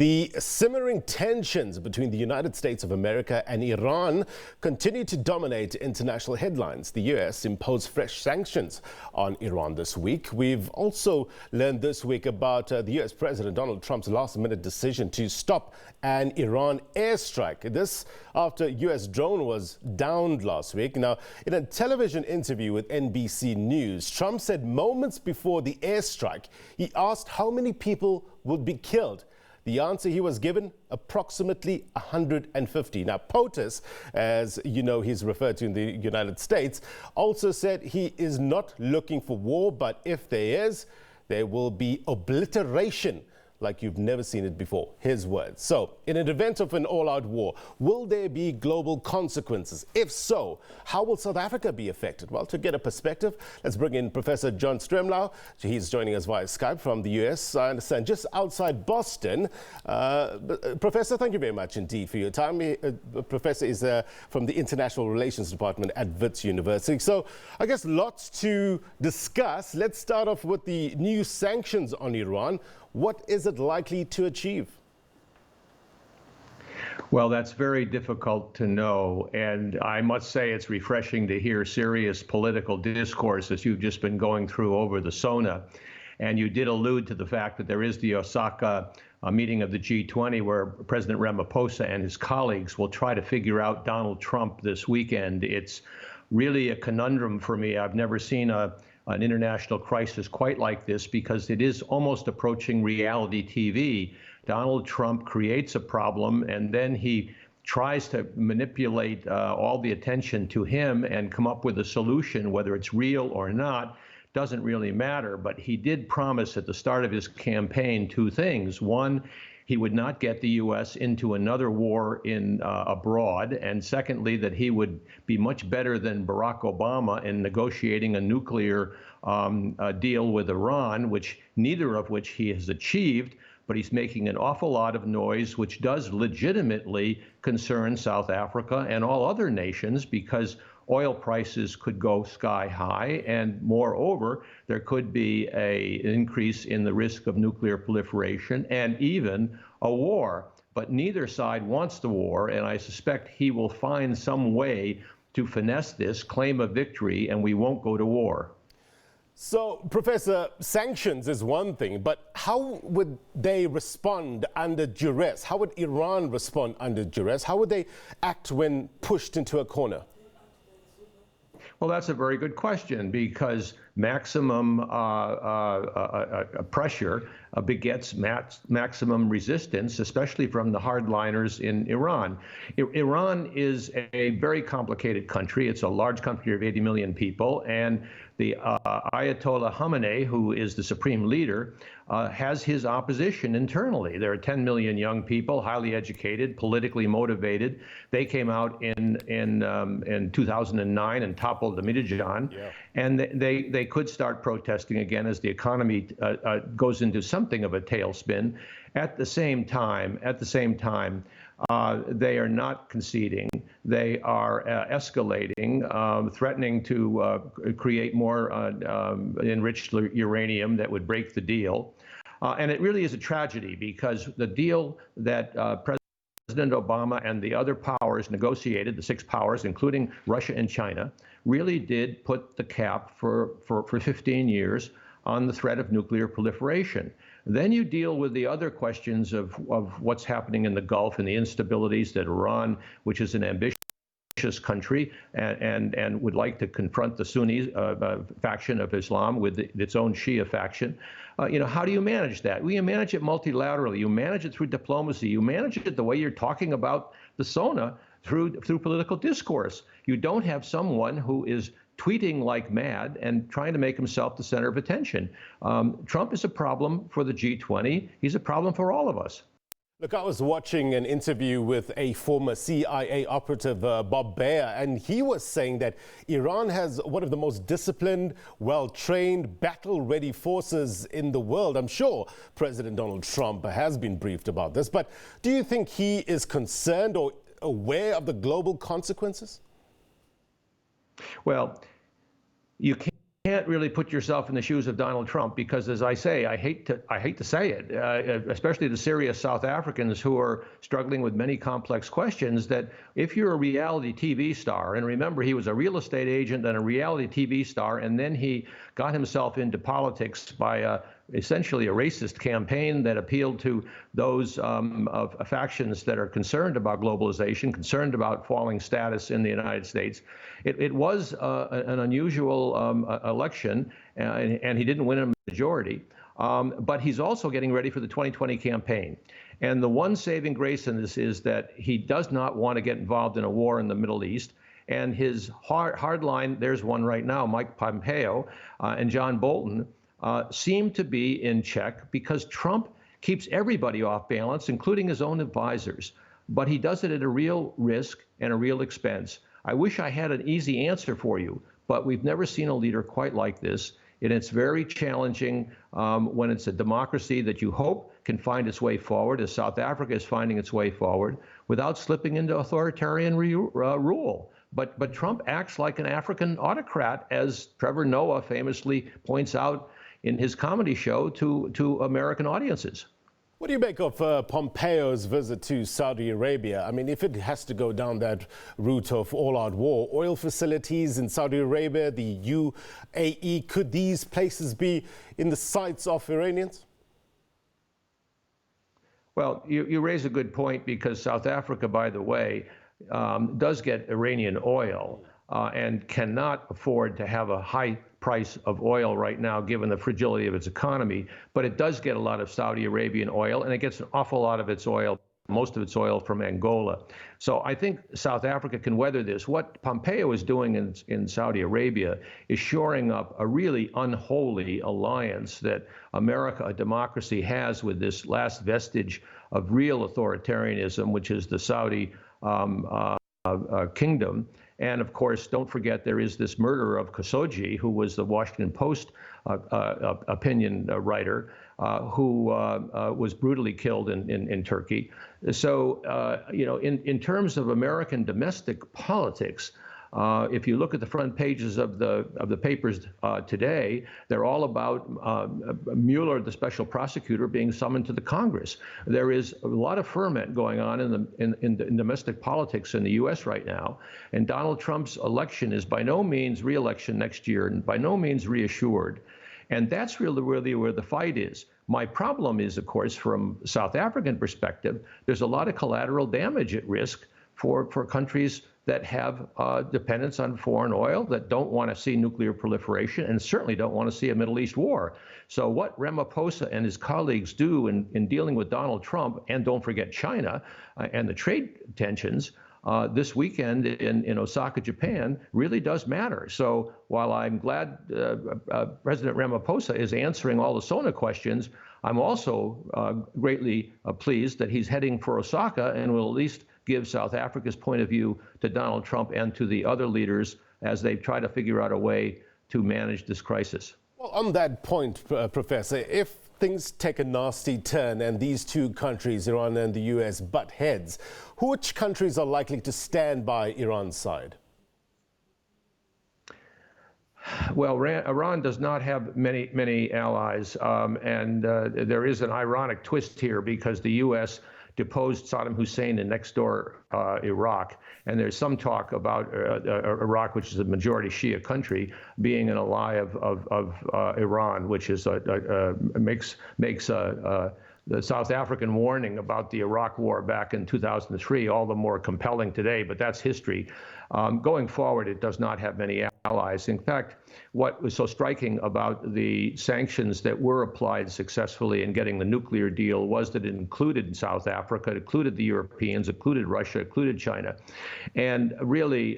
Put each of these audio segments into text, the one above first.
The simmering tensions between the United States of America and Iran continue to dominate international headlines. The U.S. imposed fresh sanctions on Iran this week. We've also learned this week about the U.S. President Donald Trump's last-minute decision to stop an Iran airstrike. This after a U.S. drone was downed last week. Now, in a television interview with NBC News, Trump said moments before the airstrike, he asked how many people would be killed. The answer he was given, approximately 150. Now, POTUS, as you know he's referred to in the United States, also said he is not looking for war, but if there is, there will be obliteration like you've never seen it before. His words. So, in an event of an all-out war, will there be global consequences? If so, how will South Africa be affected? Well, to get a perspective, let's bring in Professor John Stremlau. He's joining us via Skype from the US, I understand, just outside Boston. Professor, thank you very much indeed for your time. Professor is from the International Relations Department at Wits University. So, I guess lots to discuss. Let's start off with the new sanctions on Iran. What is it likely to achieve? Well, that's very difficult to know, and I must say it's refreshing to hear serious political discourse as you've just been going through over the SONA. And you did allude to the fact that there is the Osaka meeting of the G20 where President Ramaphosa and his colleagues will try to figure out Donald Trump this weekend. It's really a conundrum for me. I've never seen an international crisis quite like this because it is almost approaching reality TV. Donald Trump creates a problem and then he tries to manipulate all the attention to him and come up with a solution, whether it's real or not, doesn't really matter. But he did promise at the start of his campaign two things. One, he would not get the U.S. into another war abroad, and secondly, that he would be much better than Barack Obama in negotiating a nuclear deal with Iran, neither of which he has achieved, but he's making an awful lot of noise, which does legitimately concern South Africa and all other nations because oil prices could go sky high, and moreover, there could be an increase in the risk of nuclear proliferation and even a war. But neither side wants the war, and I suspect he will find some way to finesse this, claim a victory, and we won't go to war. So, Professor, sanctions is one thing, but how would they respond under duress? How would Iran respond under duress? How would they act when pushed into a corner? Well, that's a very good question because maximum pressure begets maximum resistance, especially from the hardliners in Iran. Iran is a very complicated country. It's a large country of 80 million people, and the Ayatollah Khamenei, who is the supreme leader, has his opposition internally. There are 10 million young people, highly educated, politically motivated. They came out in 2009 and toppled Ahmadinejad, and they could start protesting again as the economy goes into something of a tailspin. At the same time, they are not conceding. They are escalating, threatening to create more enriched uranium that would break the deal. And it really is a tragedy because the deal that President Obama and the other powers negotiated, the 6 powers, including Russia and China, really did put the cap for 15 years on the threat of nuclear proliferation. Then you deal with the other questions of what's happening in the Gulf and the instabilities that Iran, which is an ambitious country and would like to confront the Sunni faction of Islam with its own Shia faction. How do you manage that? Well, you manage it multilaterally. You manage it through diplomacy. You manage it the way you're talking about the SONA through political discourse. You don't have someone who is tweeting like mad and trying to make himself the center of attention. Trump is a problem for the G20. He's a problem for all of us. Look, I was watching an interview with a former CIA operative, Bob Baer, and he was saying that Iran has one of the most disciplined, well-trained, battle-ready forces in the world. I'm sure President Donald Trump has been briefed about this, but do you think he is concerned or aware of the global consequences? Well, you can't really put yourself in the shoes of Donald Trump because, as I say, I hate to say it, especially the serious South Africans who are struggling with many complex questions, that if you're a reality TV star, and remember he was a real estate agent and a reality TV star, and then he got himself into politics by essentially a racist campaign that appealed to those of factions that are concerned about globalization, concerned about falling status in the United States. It was an unusual election, and he didn't win a majority. But he's also getting ready for the 2020 campaign. And the one saving grace in this is that he does not want to get involved in a war in the Middle East. And his hard line, there's one right now, Mike Pompeo and John Bolton, seem to be in check because Trump keeps everybody off balance, including his own advisors. But he does it at a real risk and a real expense. I wish I had an easy answer for you, but we've never seen a leader quite like this. And it's very challenging when it's a democracy that you hope can find its way forward, as South Africa is finding its way forward, without slipping into authoritarian rule. But Trump acts like an African autocrat, as Trevor Noah famously points out in his comedy show to American audiences. What do you make of Pompeo's visit to Saudi Arabia? I mean, if it has to go down that route of all-out war, oil facilities in Saudi Arabia, the UAE, could these places be in the sights of Iranians? Well, you raise a good point, because South Africa, by the way, does get Iranian oil and cannot afford to have a high price of oil right now, given the fragility of its economy. But it does get a lot of Saudi Arabian oil, and it gets an awful lot of its oil, most of its oil, from Angola. So I think South Africa can weather this. What Pompeo is doing in Saudi Arabia is shoring up a really unholy alliance that America, a democracy, has with this last vestige of real authoritarianism, which is the Saudi kingdom. And of course, don't forget, there is this murder of Khashoggi, who was the Washington Post opinion writer, who was brutally killed in Turkey. So, in terms of American domestic politics, if you look at the front pages of the papers today, they're all about Mueller, the special prosecutor, being summoned to the Congress. There is a lot of ferment going on in domestic politics in the U.S. right now, and Donald Trump's election is by no means re-election next year, and by no means reassured. And that's really where the fight is. My problem is, of course, from a South African perspective, there's a lot of collateral damage at risk for countries that have dependence on foreign oil, that don't want to see nuclear proliferation, and certainly don't want to see a Middle East war. So what Ramaphosa and his colleagues do in dealing with Donald Trump, and don't forget China and the trade tensions this weekend in Osaka, Japan, really does matter. So while I'm glad President Ramaphosa is answering all the SONA questions, I'm also greatly pleased that he's heading for Osaka and will at least give South Africa's point of view to Donald Trump and to the other leaders as they try to figure out a way to manage this crisis. Well, on that point, Professor, if things take a nasty turn and these two countries, Iran and the US, butt heads, which countries are likely to stand by Iran's side? Well, Iran does not have many allies, and there is an ironic twist here, because the U.S. deposed Saddam Hussein in next-door Iraq, and there's some talk about Iraq, which is a majority Shia country, being an ally of Iran, which is makes the South African warning about the Iraq war back in 2003 all the more compelling today, but that's history. Going forward, it does not have many allies. In fact, what was so striking about the sanctions that were applied successfully in getting the nuclear deal was that it included South Africa, it included the Europeans, it included Russia, it included China. And really,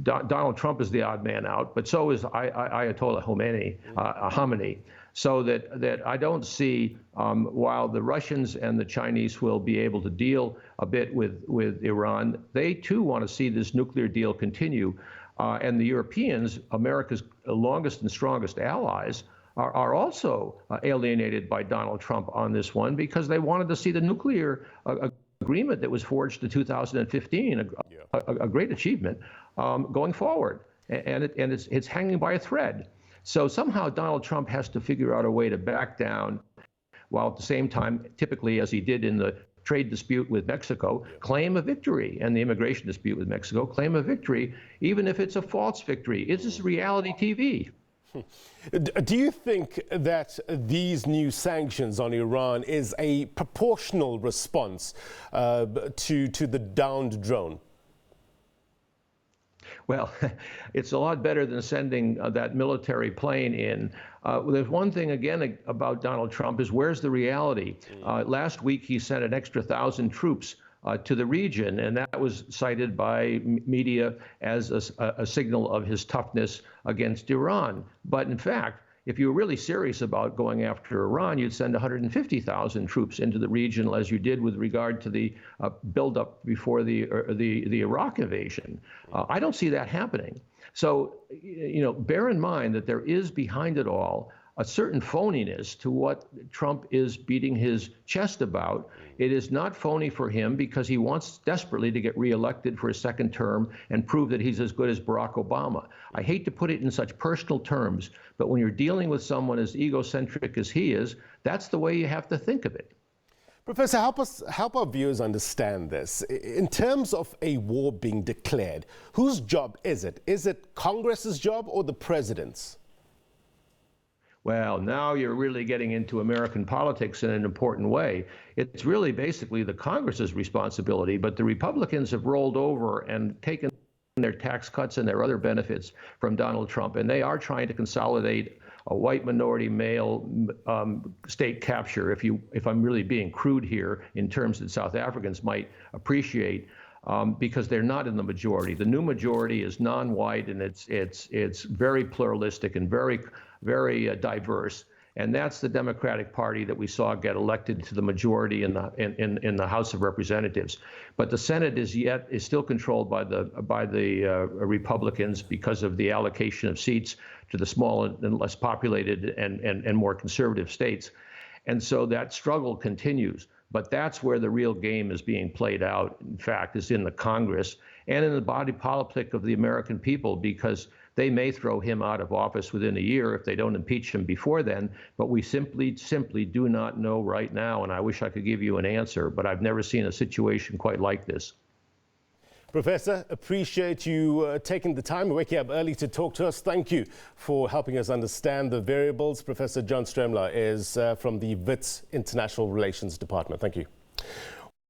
Donald Trump is the odd man out, but so is Ayatollah Khamenei. So that I don't see, while the Russians and the Chinese will be able to deal a bit with Iran, they too want to see this nuclear deal continue. And the Europeans, America's longest and strongest allies, are also alienated by Donald Trump on this one, because they wanted to see the nuclear agreement that was forged in 2015, a great achievement, going forward. and it's hanging by a thread. So somehow Donald Trump has to figure out a way to back down, while at the same time, typically as he did in the trade dispute with Mexico, claim a victory, and the immigration dispute with Mexico, claim a victory, even if it's a false victory. It's just reality TV. Do you think that these new sanctions on Iran is a proportional response to the downed drone? Well, it's a lot better than sending that military plane in. There's one thing, again, about Donald Trump is where's the reality? Last week, he sent an extra 1,000 troops to the region, and that was cited by media as a signal of his toughness against Iran. But in fact, if you were really serious about going after Iran, you'd send 150,000 troops into the region, as you did with regard to the buildup before the Iraq invasion. I don't see that happening. So, bear in mind that there is behind it all a certain phoniness to what Trump is beating his chest about. It is not phony for him because he wants desperately to get reelected for a second term and prove that he's as good as Barack Obama. I hate to put it in such personal terms, but when you're dealing with someone as egocentric as he is, that's the way you have to think of it. Professor, help our viewers understand this. In terms of a war being declared, whose job is it? Is it Congress's job or the president's? Well, now you're really getting into American politics in an important way. It's really basically the Congress's responsibility, but the Republicans have rolled over and taken their tax cuts and their other benefits from Donald Trump, and they are trying to consolidate a white minority male state capture, if I'm really being crude here in terms that South Africans might appreciate. Because they're not in the majority. The new majority is non-white, and it's very pluralistic and very diverse. And that's the Democratic Party that we saw get elected to the majority in the House of Representatives. But the Senate is still controlled by the Republicans because of the allocation of seats to the small and less populated and more conservative states. And so that struggle continues. But that's where the real game is being played out, in fact, is in the Congress and in the body politic of the American people, because they may throw him out of office within a year if they don't impeach him before then. But we simply do not know right now. And I wish I could give you an answer, but I've never seen a situation quite like this. Professor, appreciate you taking the time, waking up early to talk to us. Thank you for helping us understand the variables. Professor John Stremlau is from the WITS International Relations Department. Thank you.